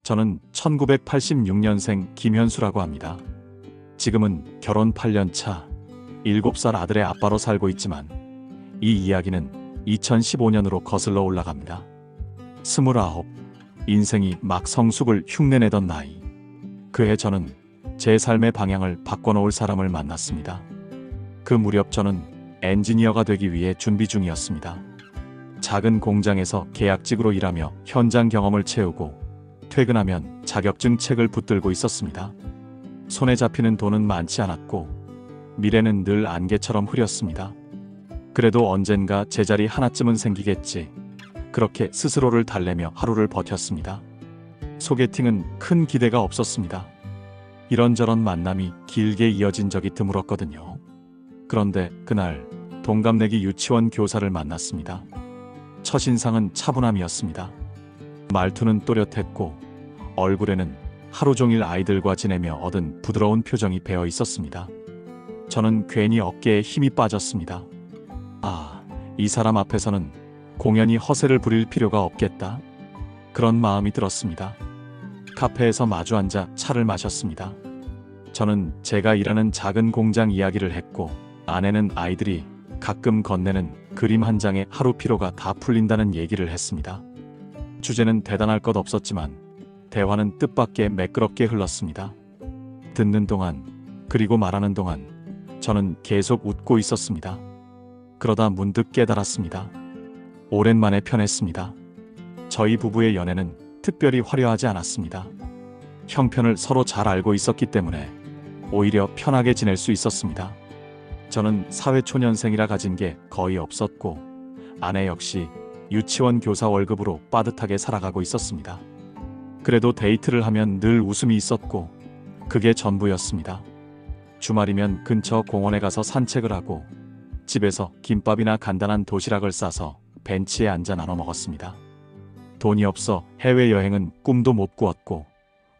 저는 1986년생 김현수라고 합니다. 지금은 결혼 8년 차 7살 아들의 아빠로 살고 있지만 이 이야기는 2015년으로 거슬러 올라갑니다. 29, 인생이 막 성숙을 흉내내던 나이. 그해 저는 제 삶의 방향을 바꿔놓을 사람을 만났습니다. 그 무렵 저는 엔지니어가 되기 위해 준비 중이었습니다. 작은 공장에서 계약직으로 일하며 현장 경험을 채우고 퇴근하면 자격증 책을 붙들고 있었습니다. 손에 잡히는 돈은 많지 않았고 미래는 늘 안개처럼 흐렸습니다. 그래도 언젠가 제자리 하나쯤은 생기겠지. 그렇게 스스로를 달래며 하루를 버텼습니다. 소개팅은 큰 기대가 없었습니다. 이런저런 만남이 길게 이어진 적이 드물었거든요. 그런데 그날 동갑내기 유치원 교사를 만났습니다. 첫인상은 차분함이었습니다. 말투는 또렷했고 얼굴에는 하루 종일 아이들과 지내며 얻은 부드러운 표정이 배어 있었습니다. 저는 괜히 어깨에 힘이 빠졌습니다. 이 사람 앞에서는 공연히 허세를 부릴 필요가 없겠다. 그런 마음이 들었습니다. 카페에서 마주 앉아 차를 마셨습니다. 저는 제가 일하는 작은 공장 이야기를 했고 아내는 아이들이 가끔 건네는 그림 한 장에 하루 피로가 다 풀린다는 얘기를 했습니다. 주제는 대단할 것 없었지만 대화는 뜻밖의 매끄럽게 흘렀습니다. 듣는 동안 그리고 말하는 동안 저는 계속 웃고 있었습니다. 그러다 문득 깨달았습니다. 오랜만에 편했습니다. 저희 부부의 연애는 특별히 화려하지 않았습니다. 형편을 서로 잘 알고 있었기 때문에 오히려 편하게 지낼 수 있었습니다. 저는 사회초년생이라 가진 게 거의 없었고 아내 역시 유치원 교사 월급으로 빠듯하게 살아가고 있었습니다. 그래도 데이트를 하면 늘 웃음이 있었고 그게 전부였습니다. 주말이면 근처 공원에 가서 산책을 하고 집에서 김밥이나 간단한 도시락을 싸서 벤치에 앉아 나눠 먹었습니다. 돈이 없어 해외여행은 꿈도 못 꾸었고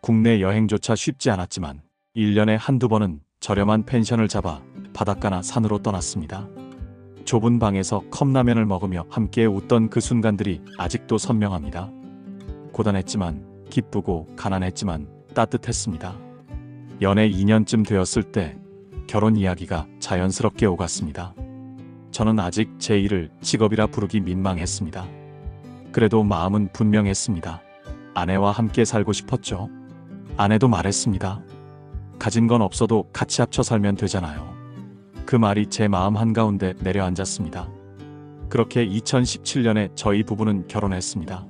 국내 여행조차 쉽지 않았지만 1년에 한두 번은 저렴한 펜션을 잡아 바닷가나 산으로 떠났습니다. 좁은 방에서 컵라면을 먹으며 함께 웃던 그 순간들이 아직도 선명합니다. 고단했지만 기쁘고 가난했지만 따뜻했습니다. 연애 2년쯤 되었을 때 결혼 이야기가 자연스럽게 오갔습니다. 저는 아직 제 일을 직업이라 부르기 민망했습니다. 그래도 마음은 분명했습니다. 아내와 함께 살고 싶었죠. 아내도 말했습니다. 가진 건 없어도 같이 합쳐 살면 되잖아요. 그 말이 제 마음 한가운데 내려앉았습니다. 그렇게 2017년에 저희 부부는 결혼했습니다.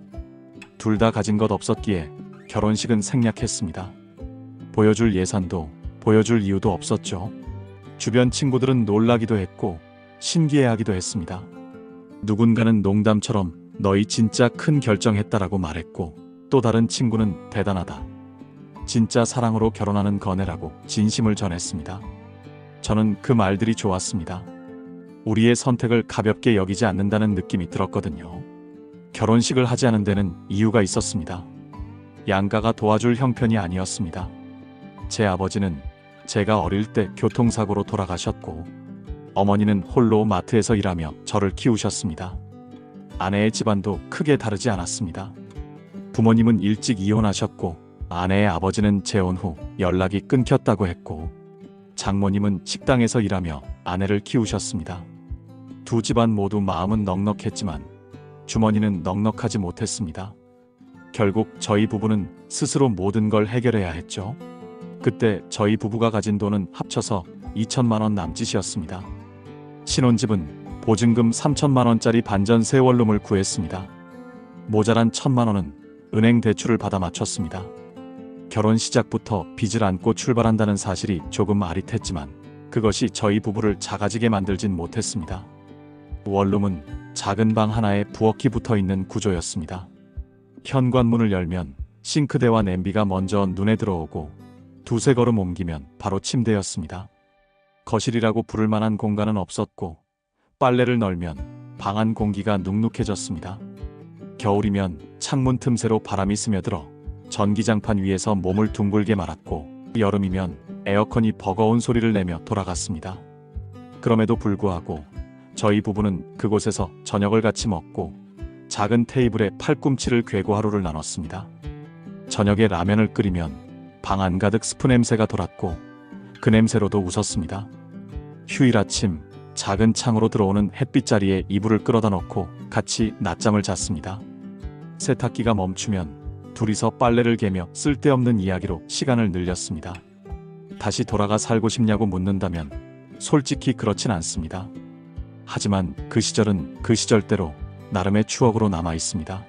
둘 다 가진 것 없었기에 결혼식은 생략했습니다. 보여줄 예산도 보여줄 이유도 없었죠. 주변 친구들은 놀라기도 했고 신기해하기도 했습니다. 누군가는 농담처럼 너희 진짜 큰 결정했다라고 말했고 또 다른 친구는 대단하다. 진짜 사랑으로 결혼하는 거네라고 진심을 전했습니다. 저는 그 말들이 좋았습니다. 우리의 선택을 가볍게 여기지 않는다는 느낌이 들었거든요. 결혼식을 하지 않은 데는 이유가 있었습니다. 양가가 도와줄 형편이 아니었습니다. 제 아버지는 제가 어릴 때 교통사고로 돌아가셨고 어머니는 홀로 마트에서 일하며 저를 키우셨습니다. 아내의 집안도 크게 다르지 않았습니다. 부모님은 일찍 이혼하셨고 아내의 아버지는 재혼 후 연락이 끊겼다고 했고 장모님은 식당에서 일하며 아내를 키우셨습니다. 두 집안 모두 마음은 넉넉했지만 주머니는 넉넉하지 못했습니다. 결국 저희 부부는 스스로 모든 걸 해결해야 했죠. 그때 저희 부부가 가진 돈은 합쳐서 2천만 원 남짓이었습니다. 신혼집은 보증금 3천만 원짜리 반전세 원룸을 구했습니다. 모자란 1천만 원은 은행 대출을 받아 맞췄습니다. 결혼 시작부터 빚을 안고 출발한다는 사실이 조금 아릿했지만 그것이 저희 부부를 작아지게 만들진 못했습니다. 원룸은 작은 방 하나에 부엌이 붙어있는 구조였습니다. 현관문을 열면 싱크대와 냄비가 먼저 눈에 들어오고 두세 걸음 옮기면 바로 침대였습니다. 거실이라고 부를 만한 공간은 없었고 빨래를 널면 방 안 공기가 눅눅해졌습니다. 겨울이면 창문 틈새로 바람이 스며들어 전기장판 위에서 몸을 둥글게 말았고 여름이면 에어컨이 버거운 소리를 내며 돌아갔습니다. 그럼에도 불구하고 저희 부부는 그곳에서 저녁을 같이 먹고 작은 테이블에 팔꿈치를 괴고 하루를 나눴습니다. 저녁에 라면을 끓이면 방 안가득 스프 냄새가 돌았고 그 냄새로도 웃었습니다. 휴일 아침 작은 창으로 들어오는 햇빛자리에 이불을 끌어다 놓고 같이 낮잠을 잤습니다. 세탁기가 멈추면 둘이서 빨래를 개며 쓸데없는 이야기로 시간을 늘렸습니다. 다시 돌아가 살고 싶냐고 묻는다면 솔직히 그렇진 않습니다. 하지만 그 시절은 그 시절대로 나름의 추억으로 남아 있습니다.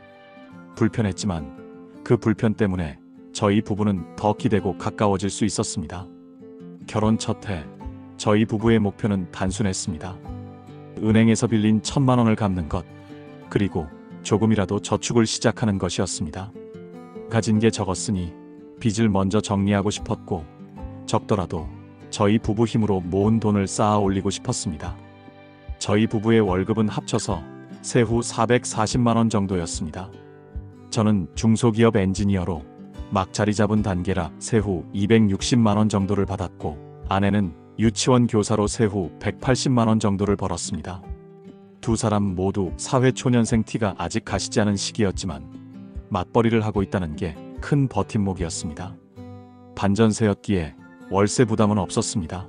불편했지만 그 불편 때문에 저희 부부는 더 기대고 가까워질 수 있었습니다. 결혼 첫 해 저희 부부의 목표는 단순했습니다. 은행에서 빌린 1,000만 원을 갚는 것, 그리고 조금이라도 저축을 시작하는 것이었습니다. 가진 게 적었으니 빚을 먼저 정리하고 싶었고, 적더라도 저희 부부 힘으로 모은 돈을 쌓아 올리고 싶었습니다. 저희 부부의 월급은 합쳐서 세후 440만 원 정도였습니다. 저는 중소기업 엔지니어로 막 자리 잡은 단계라 세후 260만 원 정도를 받았고, 아내는 유치원 교사로 세후 180만 원 정도를 벌었습니다. 두 사람 모두 사회초년생 티가 아직 가시지 않은 시기였지만 맞벌이를 하고 있다는 게 큰 버팀목이었습니다. 반전세였기에 월세 부담은 없었습니다.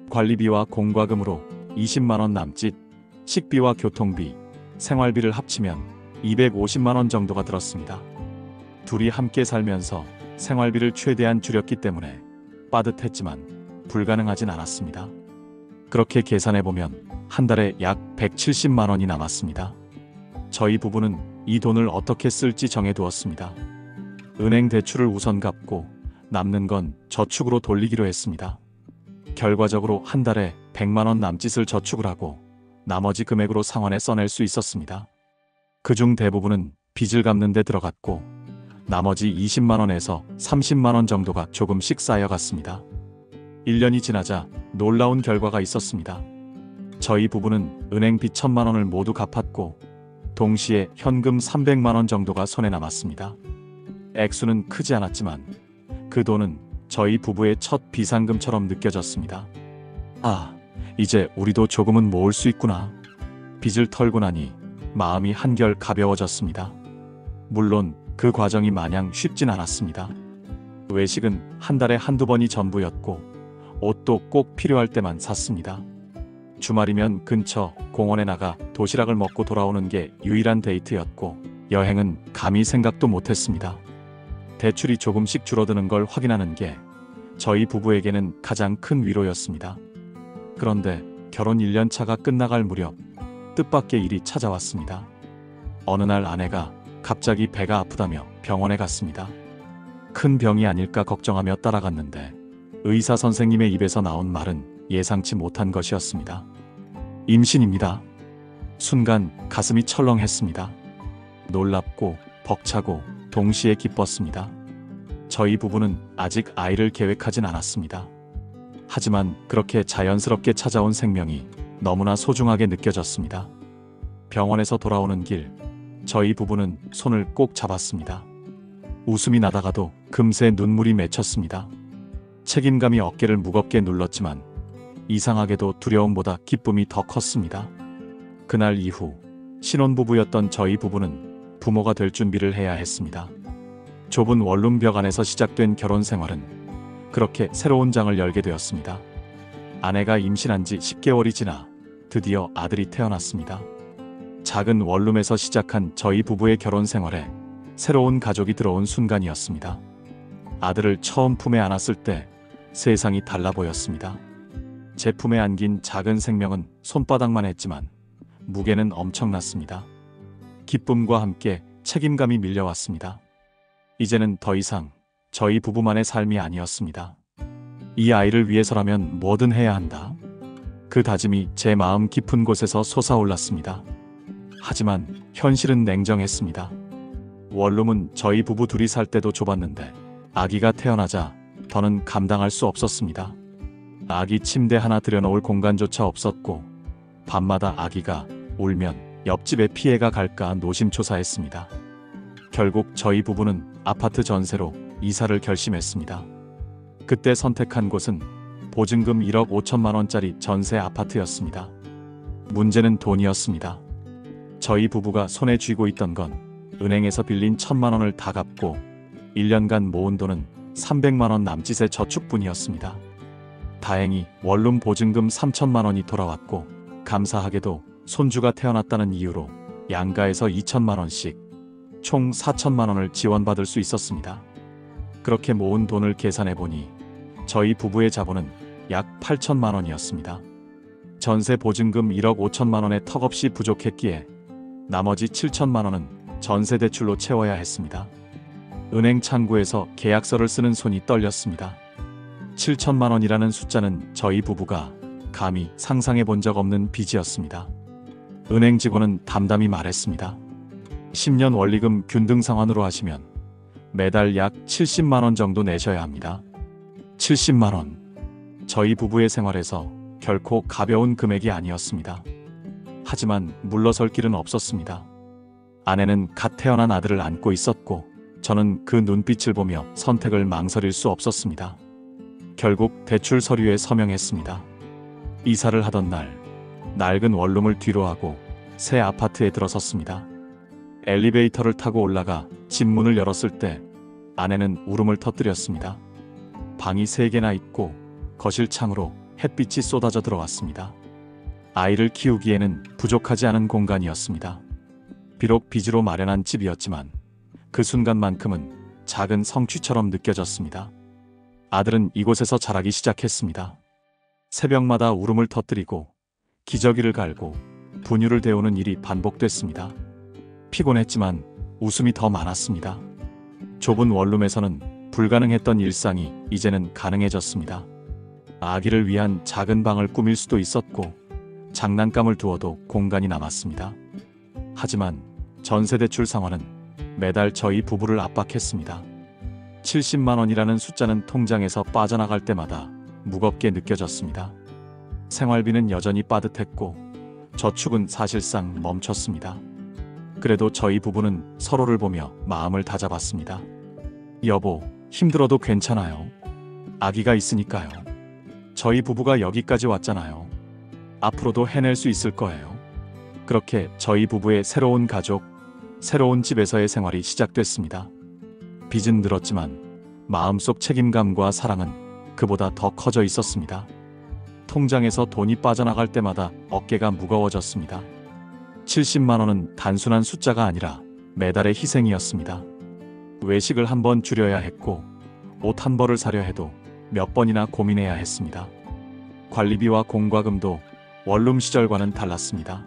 관리비와 공과금으로 20만 원 남짓, 식비와 교통비, 생활비를 합치면 250만 원 정도가 들었습니다. 둘이 함께 살면서 생활비를 최대한 줄였기 때문에 빠듯했지만 불가능하진 않았습니다. 그렇게 계산해보면 한 달에 약 170만 원이 남았습니다. 저희 부부는 이 돈을 어떻게 쓸지 정해두었습니다. 은행 대출을 우선 갚고 남는 건 저축으로 돌리기로 했습니다. 결과적으로 한 달에 100만 원 남짓을 저축을 하고 나머지 금액으로 상환에 써낼 수 있었습니다. 그중 대부분은 빚을 갚는 데 들어갔고 나머지 20만 원에서 30만 원 정도가 조금씩 쌓여갔습니다. 1년이 지나자 놀라운 결과가 있었습니다. 저희 부부는 은행 빚 1,000만 원을 모두 갚았고 동시에 현금 300만 원 정도가 손에 남았습니다. 액수는 크지 않았지만 그 돈은 저희 부부의 첫 비상금처럼 느껴졌습니다. 아, 이제 우리도 조금은 모을 수 있구나. 빚을 털고 나니 마음이 한결 가벼워졌습니다. 물론 그 과정이 마냥 쉽진 않았습니다. 외식은 한 달에 한두 번이 전부였고 옷도 꼭 필요할 때만 샀습니다. 주말이면 근처 공원에 나가 도시락을 먹고 돌아오는 게 유일한 데이트였고 여행은 감히 생각도 못했습니다. 대출이 조금씩 줄어드는 걸 확인하는 게 저희 부부에게는 가장 큰 위로였습니다. 그런데 결혼 1년 차가 끝나갈 무렵 뜻밖의 일이 찾아왔습니다. 어느 날 아내가 갑자기 배가 아프다며 병원에 갔습니다. 큰 병이 아닐까 걱정하며 따라갔는데 의사 선생님의 입에서 나온 말은 예상치 못한 것이었습니다. 임신입니다. 순간 가슴이 철렁했습니다. 놀랍고 벅차고 동시에 기뻤습니다. 저희 부부는 아직 아이를 계획하진 않았습니다. 하지만 그렇게 자연스럽게 찾아온 생명이 너무나 소중하게 느껴졌습니다. 병원에서 돌아오는 길, 저희 부부는 손을 꼭 잡았습니다. 웃음이 나다가도 금세 눈물이 맺혔습니다. 책임감이 어깨를 무겁게 눌렀지만 이상하게도 두려움보다 기쁨이 더 컸습니다. 그날 이후 신혼부부였던 저희 부부는 부모가 될 준비를 해야 했습니다. 좁은 원룸벽 안에서 시작된 결혼 생활은 그렇게 새로운 장을 열게 되었습니다. 아내가 임신한 지 10개월이 지나 드디어 아들이 태어났습니다. 작은 원룸에서 시작한 저희 부부의 결혼 생활에 새로운 가족이 들어온 순간이었습니다. 아들을 처음 품에 안았을 때 세상이 달라 보였습니다. 제 품에 안긴 작은 생명은 손바닥만 했지만 무게는 엄청났습니다. 기쁨과 함께 책임감이 밀려왔습니다. 이제는 더 이상 저희 부부만의 삶이 아니었습니다. 이 아이를 위해서라면 뭐든 해야 한다. 그 다짐이 제 마음 깊은 곳에서 솟아올랐습니다. 하지만 현실은 냉정했습니다. 원룸은 저희 부부 둘이 살 때도 좁았는데 아기가 태어나자 더는 감당할 수 없었습니다. 아기 침대 하나 들여놓을 공간조차 없었고 밤마다 아기가 울면 옆집에 피해가 갈까 노심초사했습니다. 결국 저희 부부는 아파트 전세로 이사를 결심했습니다. 그때 선택한 곳은 보증금 1억 5천만 원짜리 전세 아파트였습니다. 문제는 돈이었습니다. 저희 부부가 손에 쥐고 있던 건 은행에서 빌린 1,000만 원을 다 갚고 1년간 모은 돈은 300만 원 남짓의 저축뿐이었습니다. 다행히 원룸 보증금 3천만 원이 돌아왔고 감사하게도 손주가 태어났다는 이유로 양가에서 2천만 원씩 총 4천만 원을 지원받을 수 있었습니다. 그렇게 모은 돈을 계산해보니 저희 부부의 자본은 약 8천만 원이었습니다. 전세 보증금 1억 5천만 원에 턱없이 부족했기에 나머지 7천만 원은 전세 대출로 채워야 했습니다. 은행 창구에서 계약서를 쓰는 손이 떨렸습니다. 7천만 원이라는 숫자는 저희 부부가 감히 상상해 본 적 없는 빚이었습니다. 은행 직원은 담담히 말했습니다. 10년 원리금 균등 상환으로 하시면 매달 약 70만 원 정도 내셔야 합니다. 70만 원. 저희 부부의 생활에서 결코 가벼운 금액이 아니었습니다. 하지만 물러설 길은 없었습니다. 아내는 갓 태어난 아들을 안고 있었고 저는 그 눈빛을 보며 선택을 망설일 수 없었습니다. 결국 대출 서류에 서명했습니다. 이사를 하던 날 낡은 원룸을 뒤로하고 새 아파트에 들어섰습니다. 엘리베이터를 타고 올라가 집 문을 열었을 때 아내는 울음을 터뜨렸습니다. 방이 3개나 있고 거실 창으로 햇빛이 쏟아져 들어왔습니다. 아이를 키우기에는 부족하지 않은 공간이었습니다. 비록 빚으로 마련한 집이었지만 그 순간만큼은 작은 성취처럼 느껴졌습니다. 아들은 이곳에서 자라기 시작했습니다. 새벽마다 울음을 터뜨리고 기저귀를 갈고 분유를 데우는 일이 반복됐습니다. 피곤했지만 웃음이 더 많았습니다. 좁은 원룸에서는 불가능했던 일상이 이제는 가능해졌습니다. 아기를 위한 작은 방을 꾸밀 수도 있었고 장난감을 두어도 공간이 남았습니다. 하지만 전세대출 상환은 매달 저희 부부를 압박했습니다. 70만 원이라는 숫자는 통장에서 빠져나갈 때마다 무겁게 느껴졌습니다. 생활비는 여전히 빠듯했고 저축은 사실상 멈췄습니다. 그래도 저희 부부는 서로를 보며 마음을 다잡았습니다. 여보, 힘들어도 괜찮아요. 아기가 있으니까요. 저희 부부가 여기까지 왔잖아요. 앞으로도 해낼 수 있을 거예요. 그렇게 저희 부부의 새로운 가족, 새로운 집에서의 생활이 시작됐습니다. 빚은 늘었지만 마음속 책임감과 사랑은 그보다 더 커져 있었습니다. 통장에서 돈이 빠져나갈 때마다 어깨가 무거워졌습니다. 70만 원은 단순한 숫자가 아니라 매달의 희생이었습니다. 외식을 한 번 줄여야 했고 옷 한 벌을 사려 해도 몇 번이나 고민해야 했습니다. 관리비와 공과금도 원룸 시절과는 달랐습니다.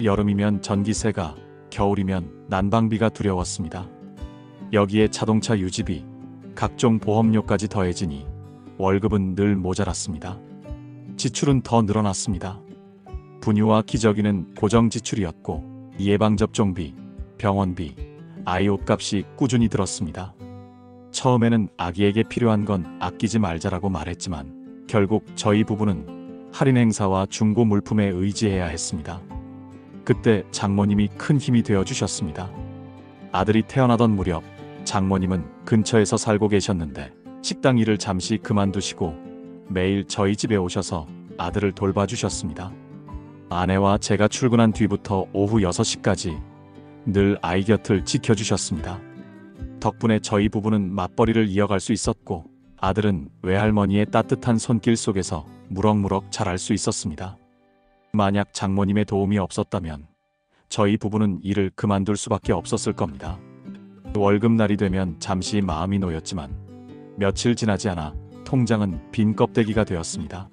여름이면 전기세가, 겨울이면 난방비가 두려웠습니다. 여기에 자동차 유지비, 각종 보험료까지 더해지니 월급은 늘 모자랐습니다. 지출은 더 늘어났습니다. 분유와 기저귀는 고정 지출이었고 예방접종비, 병원비, 아이 옷값이 꾸준히 들었습니다. 처음에는 아기에게 필요한 건 아끼지 말자라고 말했지만 결국 저희 부부는 할인 행사와 중고 물품에 의지해야 했습니다. 그때 장모님이 큰 힘이 되어 주셨습니다. 아들이 태어나던 무렵 장모님은 근처에서 살고 계셨는데 식당 일을 잠시 그만두시고 매일 저희 집에 오셔서 아들을 돌봐주셨습니다. 아내와 제가 출근한 뒤부터 오후 6시까지 늘 아이 곁을 지켜주셨습니다. 덕분에 저희 부부는 맞벌이를 이어갈 수 있었고 아들은 외할머니의 따뜻한 손길 속에서 무럭무럭 자랄 수 있었습니다. 만약 장모님의 도움이 없었다면 저희 부부는 일을 그만둘 수밖에 없었을 겁니다. 월급날이 되면 잠시 마음이 놓였지만 며칠 지나지 않아 통장은 빈 껍데기가 되었습니다.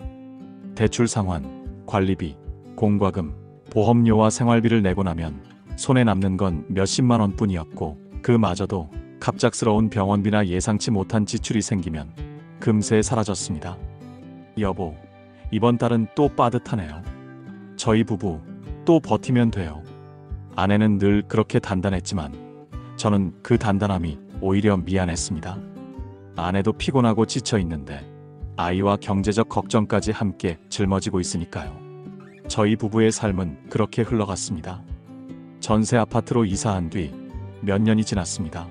대출 상환, 관리비, 공과금, 보험료와 생활비를 내고 나면 손에 남는 건 몇십만 원뿐이었고 그마저도 갑작스러운 병원비나 예상치 못한 지출이 생기면 금세 사라졌습니다. 여보, 이번 달은 또 빠듯하네요. 저희 부부 또 버티면 돼요. 아내는 늘 그렇게 단단했지만 저는 그 단단함이 오히려 미안했습니다. 아내도 피곤하고 지쳐 있는데 아이와 경제적 걱정까지 함께 짊어지고 있으니까요. 저희 부부의 삶은 그렇게 흘러갔습니다. 전세 아파트로 이사한 뒤 몇 년이 지났습니다.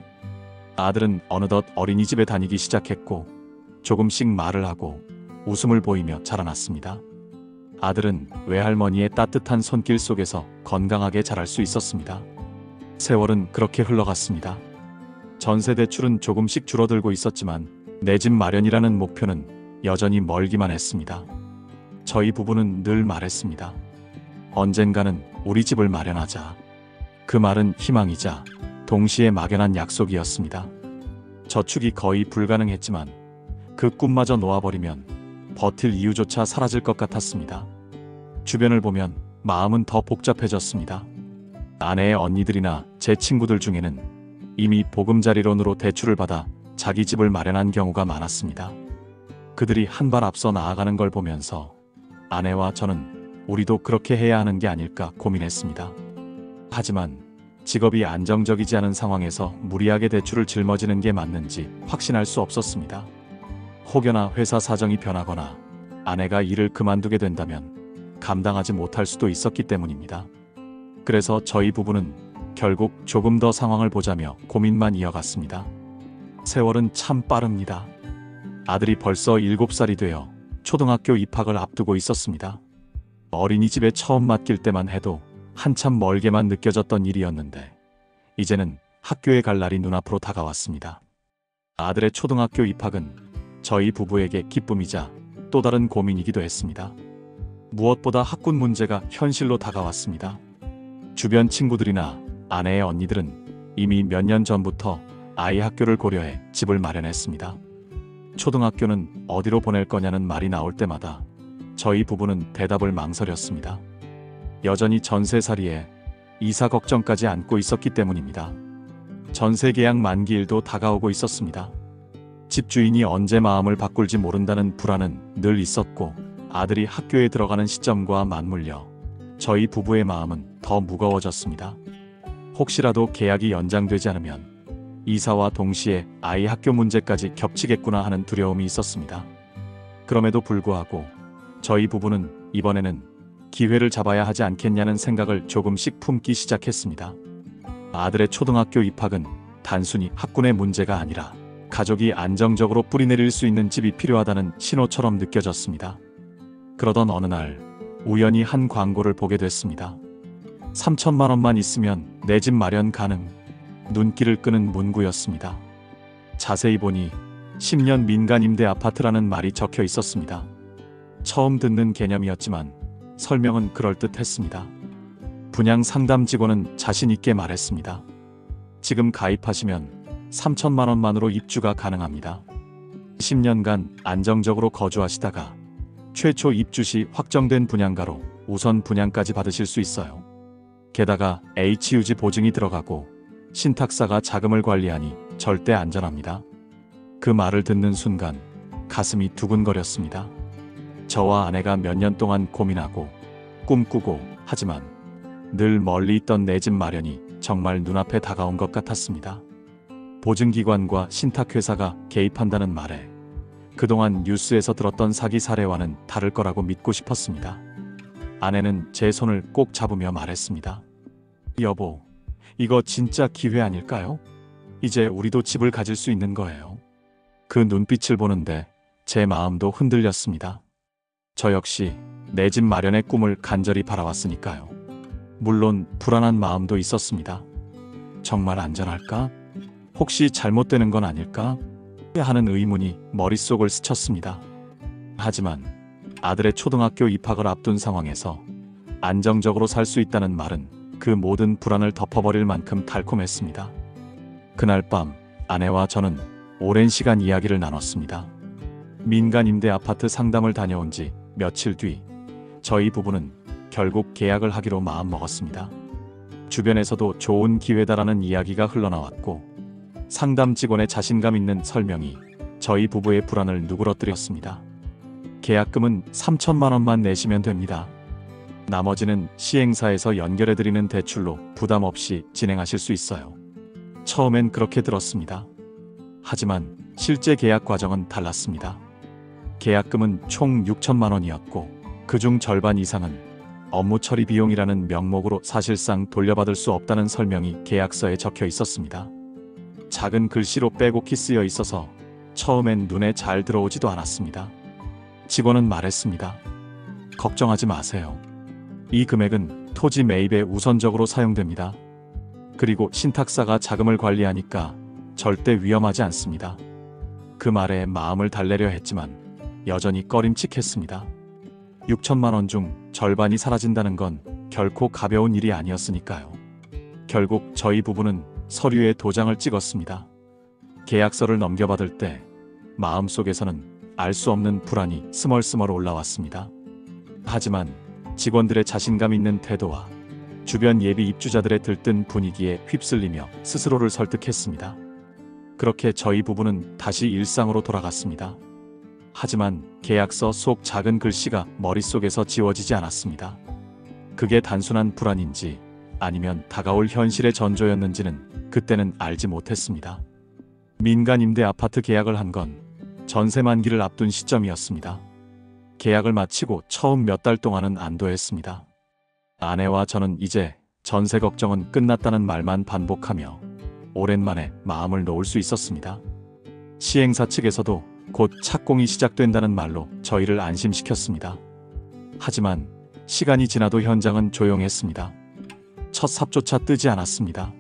아들은 어느덧 어린이집에 다니기 시작했고 조금씩 말을 하고 웃음을 보이며 자라났습니다. 아들은 외할머니의 따뜻한 손길 속에서 건강하게 자랄 수 있었습니다. 세월은 그렇게 흘러갔습니다. 전세 대출은 조금씩 줄어들고 있었지만 내 집 마련이라는 목표는 여전히 멀기만 했습니다. 저희 부부는 늘 말했습니다. 언젠가는 우리 집을 마련하자. 그 말은 희망이자 동시에 막연한 약속이었습니다. 저축이 거의 불가능했지만 그 꿈마저 놓아버리면 버틸 이유조차 사라질 것 같았습니다. 주변을 보면 마음은 더 복잡해졌습니다. 아내의 언니들이나 제 친구들 중에는 이미 보금자리론으로 대출을 받아 자기 집을 마련한 경우가 많았습니다. 그들이 한 발 앞서 나아가는 걸 보면서 아내와 저는 우리도 그렇게 해야 하는 게 아닐까 고민했습니다. 하지만 직업이 안정적이지 않은 상황에서 무리하게 대출을 짊어지는 게 맞는지 확신할 수 없었습니다. 혹여나 회사 사정이 변하거나 아내가 일을 그만두게 된다면 감당하지 못할 수도 있었기 때문입니다. 그래서 저희 부부는 결국 조금 더 상황을 보자며 고민만 이어갔습니다. 세월은 참 빠릅니다. 아들이 벌써 7살이 되어 초등학교 입학을 앞두고 있었습니다. 어린이집에 처음 맡길 때만 해도 한참 멀게만 느껴졌던 일이었는데 이제는 학교에 갈 날이 눈앞으로 다가왔습니다. 아들의 초등학교 입학은 저희 부부에게 기쁨이자 또 다른 고민이기도 했습니다. 무엇보다 학군 문제가 현실로 다가왔습니다. 주변 친구들이나 아내의 언니들은 이미 몇 년 전부터 아이 학교를 고려해 집을 마련했습니다. 초등학교는 어디로 보낼 거냐는 말이 나올 때마다 저희 부부는 대답을 망설였습니다. 여전히 전세살이에 이사 걱정까지 안고 있었기 때문입니다. 전세 계약 만기일도 다가오고 있었습니다. 집주인이 언제 마음을 바꿀지 모른다는 불안은 늘 있었고 아들이 학교에 들어가는 시점과 맞물려 저희 부부의 마음은 더 무거워졌습니다. 혹시라도 계약이 연장되지 않으면 이사와 동시에 아이 학교 문제까지 겹치겠구나 하는 두려움이 있었습니다. 그럼에도 불구하고 저희 부부는 이번에는 기회를 잡아야 하지 않겠냐는 생각을 조금씩 품기 시작했습니다. 아들의 초등학교 입학은 단순히 학군의 문제가 아니라 가족이 안정적으로 뿌리내릴 수 있는 집이 필요하다는 신호처럼 느껴졌습니다. 그러던 어느 날 우연히 한 광고를 보게 됐습니다. 3천만 원만 있으면 내 집 마련 가능. 눈길을 끄는 문구였습니다. 자세히 보니 10년 민간 임대 아파트라는 말이 적혀 있었습니다. 처음 듣는 개념이었지만 설명은 그럴듯했습니다. 분양 상담 직원은 자신 있게 말했습니다. 지금 가입하시면 3천만 원만으로 입주가 가능합니다. 10년간 안정적으로 거주하시다가 최초 입주 시 확정된 분양가로 우선 분양까지 받으실 수 있어요. 게다가 HUG 보증이 들어가고 신탁사가 자금을 관리하니 절대 안전합니다. 그 말을 듣는 순간 가슴이 두근거렸습니다. 저와 아내가 몇 년 동안 고민하고 꿈꾸고 하지만 늘 멀리 있던 내 집 마련이 정말 눈앞에 다가온 것 같았습니다. 보증기관과 신탁회사가 개입한다는 말에 그동안 뉴스에서 들었던 사기 사례와는 다를 거라고 믿고 싶었습니다. 아내는 제 손을 꼭 잡으며 말했습니다. 여보, 이거 진짜 기회 아닐까요? 이제 우리도 집을 가질 수 있는 거예요. 그 눈빛을 보는데 제 마음도 흔들렸습니다. 저 역시 내 집 마련의 꿈을 간절히 바라왔으니까요. 물론 불안한 마음도 있었습니다. 정말 안전할까? 혹시 잘못되는 건 아닐까? 하는 의문이 머릿속을 스쳤습니다. 하지만 아들의 초등학교 입학을 앞둔 상황에서 안정적으로 살 수 있다는 말은 그 모든 불안을 덮어버릴 만큼 달콤했습니다. 그날 밤 아내와 저는 오랜 시간 이야기를 나눴습니다. 민간 임대 아파트 상담을 다녀온 지 며칠 뒤 저희 부부는 결국 계약을 하기로 마음먹었습니다. 주변에서도 좋은 기회다라는 이야기가 흘러나왔고 상담 직원의 자신감 있는 설명이 저희 부부의 불안을 누그러뜨렸습니다. 계약금은 3천만 원만 내시면 됩니다. 나머지는 시행사에서 연결해드리는 대출로 부담 없이 진행하실 수 있어요. 처음엔 그렇게 들었습니다. 하지만 실제 계약 과정은 달랐습니다. 계약금은 총 6천만 원이었고 그중 절반 이상은 업무 처리 비용이라는 명목으로 사실상 돌려받을 수 없다는 설명이 계약서에 적혀 있었습니다. 작은 글씨로 빼곡히 쓰여 있어서 처음엔 눈에 잘 들어오지도 않았습니다. 직원은 말했습니다. 걱정하지 마세요. 이 금액은 토지 매입에 우선적으로 사용됩니다. 그리고 신탁사가 자금을 관리하니까 절대 위험하지 않습니다. 그 말에 마음을 달래려 했지만 여전히 꺼림칙했습니다. 6천만 원 중 절반이 사라진다는 건 결코 가벼운 일이 아니었으니까요. 결국 저희 부부는 서류에 도장을 찍었습니다. 계약서를 넘겨받을 때 마음속에서는 알 수 없는 불안이 스멀스멀 올라왔습니다. 하지만 직원들의 자신감 있는 태도와 주변 예비 입주자들의 들뜬 분위기에 휩쓸리며 스스로를 설득했습니다. 그렇게 저희 부부는 다시 일상으로 돌아갔습니다. 하지만 계약서 속 작은 글씨가 머릿속에서 지워지지 않았습니다. 그게 단순한 불안인지 아니면 다가올 현실의 전조였는지는 그때는 알지 못했습니다. 민간 임대 아파트 계약을 한 건 전세 만기를 앞둔 시점이었습니다. 계약을 마치고 처음 몇 달 동안은 안도했습니다. 아내와 저는 이제 전세 걱정은 끝났다는 말만 반복하며 오랜만에 마음을 놓을 수 있었습니다. 시행사 측에서도 곧 착공이 시작된다는 말로 저희를 안심시켰습니다. 하지만 시간이 지나도 현장은 조용했습니다. 첫 삽조차 뜨지 않았습니다.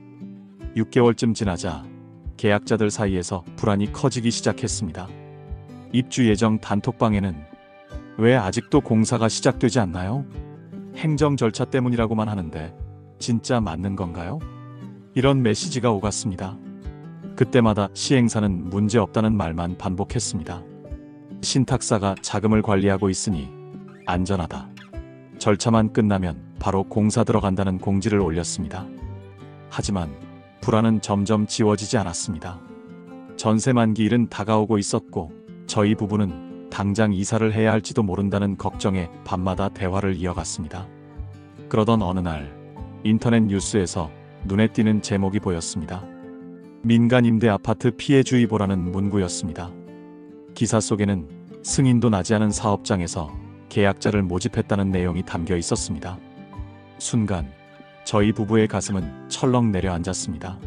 6개월쯤 지나자 계약자들 사이에서 불안이 커지기 시작했습니다. 입주 예정 단톡방에는 왜 아직도 공사가 시작되지 않나요? 행정 절차 때문이라고만 하는데 진짜 맞는 건가요? 이런 메시지가 오갔습니다. 그때마다 시행사는 문제 없다는 말만 반복했습니다. 신탁사가 자금을 관리하고 있으니 안전하다. 절차만 끝나면 바로 공사 들어간다는 공지를 올렸습니다. 하지만 불안은 점점 지워지지 않았습니다. 전세 만기일은 다가오고 있었고 저희 부부는 당장 이사를 해야 할지도 모른다는 걱정에 밤마다 대화를 이어갔습니다. 그러던 어느 날 인터넷 뉴스에서 눈에 띄는 제목이 보였습니다. 민간 임대 아파트 피해주의보라는 문구였습니다. 기사 속에는 승인도 나지 않은 사업장에서 계약자를 모집했다는 내용이 담겨 있었습니다. 순간 저희 부부의 가슴은 철렁 내려앉았습니다.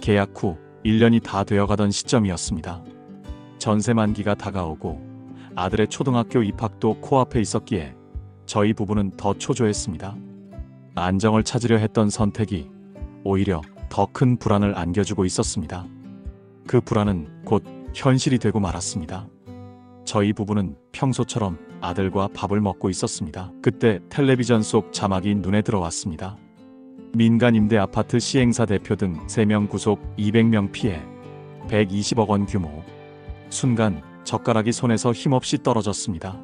계약 후 1년이 다 되어가던 시점이었습니다. 전세 만기가 다가오고 아들의 초등학교 입학도 코앞에 있었기에 저희 부부는 더 초조했습니다. 안정을 찾으려 했던 선택이 오히려 더 큰 불안을 안겨주고 있었습니다. 그 불안은 곧 현실이 되고 말았습니다. 저희 부부는 평소처럼 아들과 밥을 먹고 있었습니다. 그때 텔레비전 속 자막이 눈에 들어왔습니다. 민간 임대 아파트 시행사 대표 등 3명 구속 200명 피해 120억 원 규모. 순간 젓가락이 손에서 힘없이 떨어졌습니다.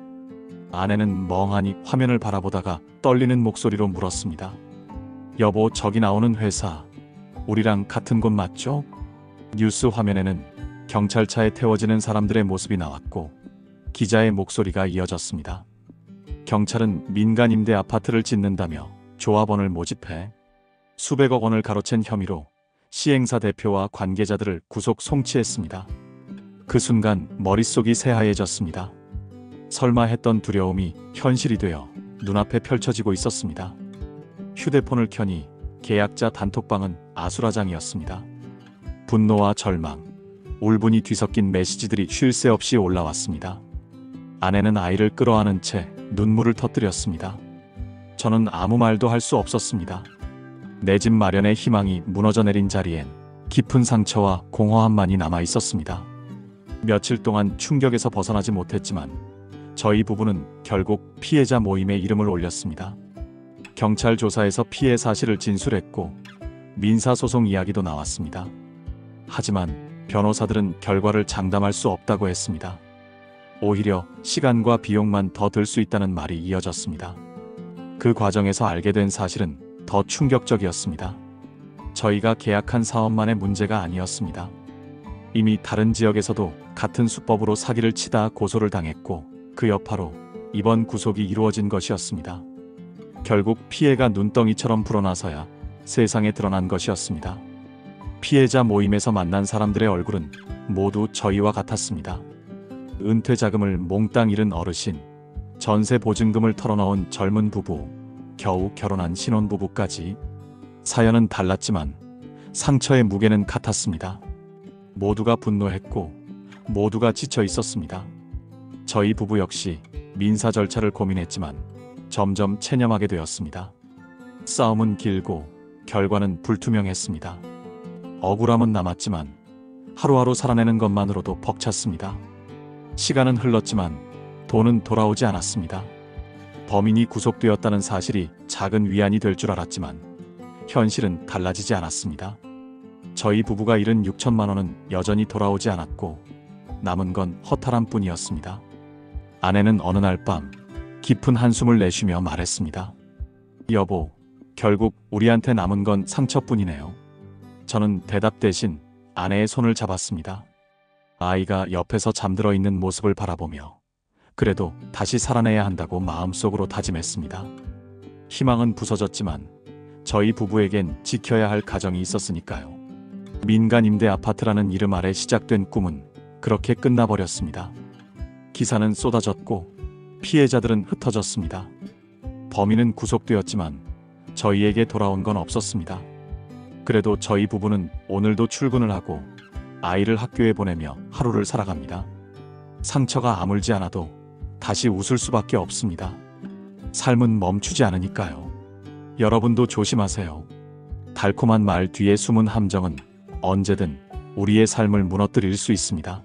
아내는 멍하니 화면을 바라보다가 떨리는 목소리로 물었습니다. 여보, 저기 나오는 회사 우리랑 같은 곳 맞죠? 뉴스 화면에는 경찰차에 태워지는 사람들의 모습이 나왔고 기자의 목소리가 이어졌습니다. 경찰은 민간 임대 아파트를 짓는다며 조합원을 모집해 수백억 원을 가로챈 혐의로 시행사 대표와 관계자들을 구속 송치했습니다. 그 순간 머릿속이 새하얘졌습니다. 설마 했던 두려움이 현실이 되어 눈앞에 펼쳐지고 있었습니다. 휴대폰을 켜니 계약자 단톡방은 아수라장이었습니다. 분노와 절망, 울분이 뒤섞인 메시지들이 쉴 새 없이 올라왔습니다. 아내는 아이를 끌어안은 채 눈물을 터뜨렸습니다. 저는 아무 말도 할 수 없었습니다. 내 집 마련의 희망이 무너져 내린 자리엔 깊은 상처와 공허함만이 남아 있었습니다. 며칠 동안 충격에서 벗어나지 못했지만 저희 부부는 결국 피해자 모임에 이름을 올렸습니다. 경찰 조사에서 피해 사실을 진술했고 민사소송 이야기도 나왔습니다. 하지만 변호사들은 결과를 장담할 수 없다고 했습니다. 오히려 시간과 비용만 더 들 수 있다는 말이 이어졌습니다. 그 과정에서 알게 된 사실은 더 충격적이었습니다. 저희가 계약한 사업만의 문제가 아니었습니다. 이미 다른 지역에서도 같은 수법으로 사기를 치다 고소를 당했고 그 여파로 이번 구속이 이루어진 것이었습니다. 결국 피해가 눈덩이처럼 불어나서야 세상에 드러난 것이었습니다. 피해자 모임에서 만난 사람들의 얼굴은 모두 저희와 같았습니다. 은퇴 자금을 몽땅 잃은 어르신, 전세 보증금을 털어넣은 젊은 부부, 겨우 결혼한 신혼부부까지. 사연은 달랐지만 상처의 무게는 같았습니다. 모두가 분노했고 모두가 지쳐 있었습니다. 저희 부부 역시 민사 절차를 고민했지만 점점 체념하게 되었습니다. 싸움은 길고 결과는 불투명했습니다. 억울함은 남았지만 하루하루 살아내는 것만으로도 벅찼습니다. 시간은 흘렀지만 돈은 돌아오지 않았습니다. 범인이 구속되었다는 사실이 작은 위안이 될 줄 알았지만 현실은 달라지지 않았습니다. 저희 부부가 잃은 6천만 원은 여전히 돌아오지 않았고 남은 건 허탈함 뿐이었습니다. 아내는 어느 날 밤 깊은 한숨을 내쉬며 말했습니다. 여보, 결국 우리한테 남은 건 상처뿐이네요. 저는 대답 대신 아내의 손을 잡았습니다. 아이가 옆에서 잠들어 있는 모습을 바라보며 그래도 다시 살아내야 한다고 마음속으로 다짐했습니다. 희망은 부서졌지만 저희 부부에겐 지켜야 할 가정이 있었으니까요. 민간 임대 아파트라는 이름 아래 시작된 꿈은 그렇게 끝나버렸습니다. 기사는 쏟아졌고 피해자들은 흩어졌습니다. 범인은 구속되었지만 저희에게 돌아온 건 없었습니다. 그래도 저희 부부는 오늘도 출근을 하고 아이를 학교에 보내며 하루를 살아갑니다. 상처가 아물지 않아도 다시 웃을 수밖에 없습니다. 삶은 멈추지 않으니까요. 여러분도 조심하세요. 달콤한 말 뒤에 숨은 함정은 언제든 우리의 삶을 무너뜨릴 수 있습니다.